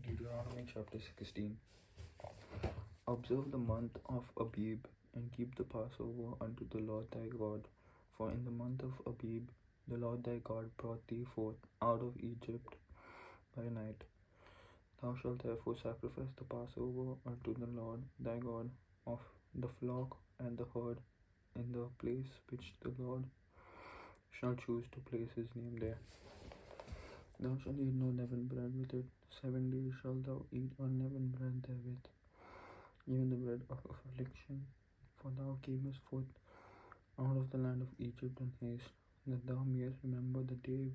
Deuteronomy chapter 16. Observe the month of Abib, and keep the Passover unto the Lord thy God. For in the month of Abib the Lord thy God brought thee forth out of Egypt by night. Thou shalt therefore sacrifice the Passover unto the Lord thy God of the flock and the herd in the place which the Lord shall choose to place his name there. Thou shalt eat no leavened bread with it. 7 days shalt thou eat unleavened bread therewith, even the bread of affliction. For thou camest forth out of the land of Egypt in haste, that thou mayest remember the day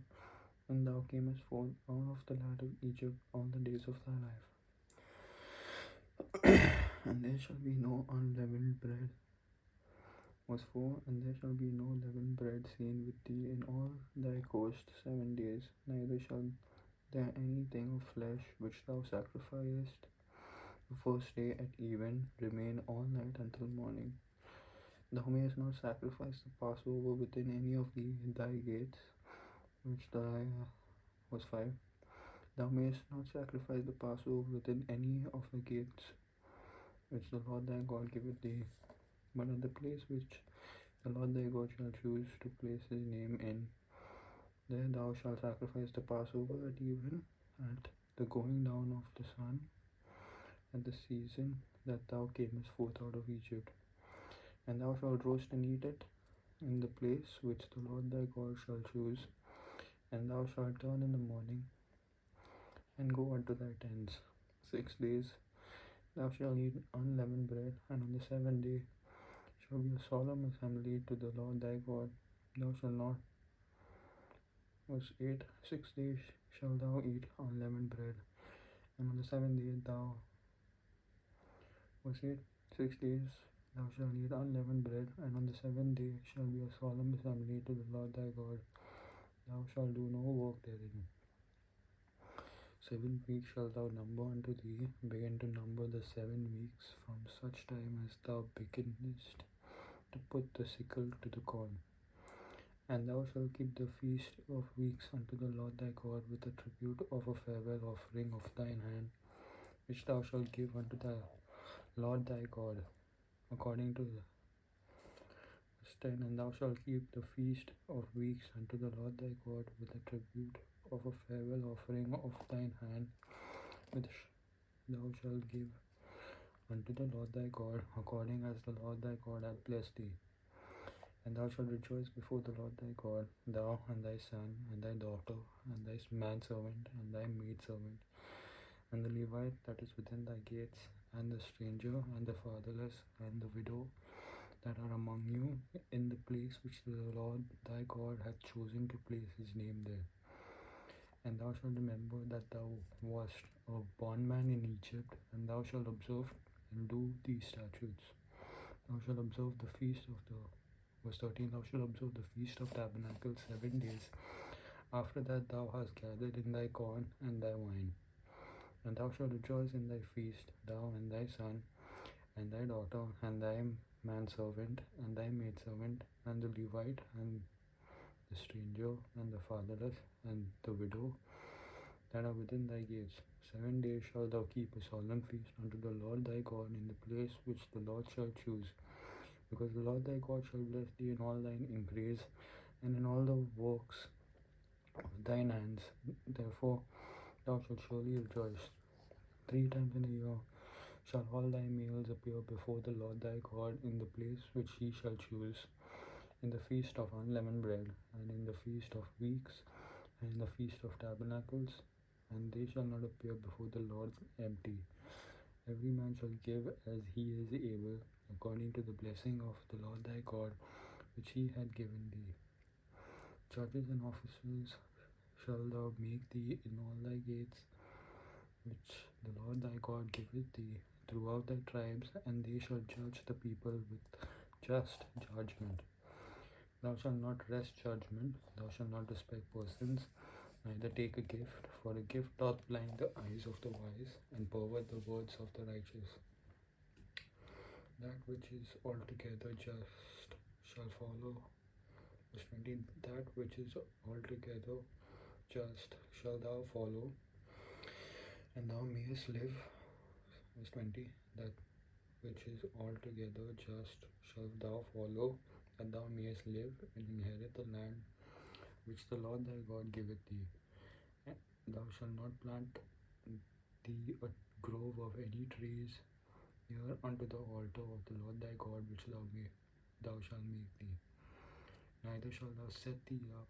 when thou camest forth out of the land of Egypt all the days of thy life. And there shall be no unleavened bread. Verse 4. And there shall be no leavened bread seen with thee in all thy coast 7 days, neither shall there anything of flesh which thou sacrificest the first day at even remain all night until morning. Thou mayest not sacrifice the Passover within any of thy gates, which thy was 5. Thou mayest not sacrifice the Passover within any of the gates which the Lord thy God giveth thee, but at the place which the Lord thy God shall choose to place his name in, there thou shalt sacrifice the Passover at even, at the going down of the sun, at the season that thou camest forth out of Egypt. And thou shalt roast and eat it in the place which the Lord thy God shall choose. And thou shalt turn in the morning and go unto thy tents. 6 days thou shalt eat unleavened bread, and on the 7th day shall be a solemn assembly to the Lord thy God. Thou shalt not. Verse 8. 6 days shalt thou eat unleavened bread, and on the 7th day thou. Verse 8. 6 days thou shalt eat unleavened bread, and on the 7th day shall be a solemn assembly to the Lord thy God. Thou shalt do no work therein. 7 weeks shalt thou number unto thee. Begin to number the 7 weeks from such time as thou beginnest to put the sickle to the corn. And thou shalt keep the feast of weeks unto the Lord thy God with the tribute of a farewell offering of thine hand, which thou shalt give unto the Lord thy God, according to the verse 10. And thou shalt keep the feast of weeks unto the Lord thy God with the tribute of a farewell offering of thine hand, which thou shalt give unto the Lord thy God, according as the Lord thy God hath blessed thee. And thou shalt rejoice before the Lord thy God, thou and thy son, and thy daughter, and thy manservant, and thy maidservant, and the Levite that is within thy gates, and the stranger, and the fatherless, and the widow that are among you, in the place which the Lord thy God hath chosen to place his name there. And thou shalt remember that thou wast a bondman in Egypt, and thou shalt observe and do these statutes. Thou shalt observe the feast of the Verse 13. Thou shalt observe the feast of tabernacles 7 days. After that thou hast gathered in thy corn and thy wine. And thou shalt rejoice in thy feast, thou and thy son, and thy daughter, and thy manservant, and thy maidservant, and the Levite, and the stranger, and the fatherless, and the widow that are within thy gates. 7 days shalt thou keep a solemn feast unto the Lord thy God in the place which the Lord shall choose, because the Lord thy God shall bless thee in all thine increase, and in all the works of thine hands. Therefore thou shalt surely rejoice. 3 times in a year shall all thy males appear before the Lord thy God in the place which he shall choose, in the feast of unleavened bread, and in the feast of weeks, and in the feast of tabernacles, and they shall not appear before the Lord empty. Every man shall give as he is able, according to the blessing of the Lord thy God, which he had given thee. Judges and officers shall thou make thee in all thy gates, which the Lord thy God giveth thee throughout thy tribes, and they shall judge the people with just judgment. Thou shalt not wrest judgment, thou shalt not respect persons, neither take a gift, for a gift doth blind the eyes of the wise, and pervert the words of the righteous. That which is altogether just shall follow. Verse 20. That which is altogether just shall thou follow, And thou mayest live, verse 20, that which is altogether just shalt thou follow, that thou mayest live and inherit the land which the Lord thy God giveth thee. And thou shalt not plant thee a grove of any trees near unto the altar of the Lord thy God which thou shalt make thee. Neither shalt thou set thee up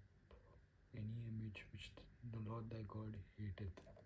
any image which the Lord thy God hateth.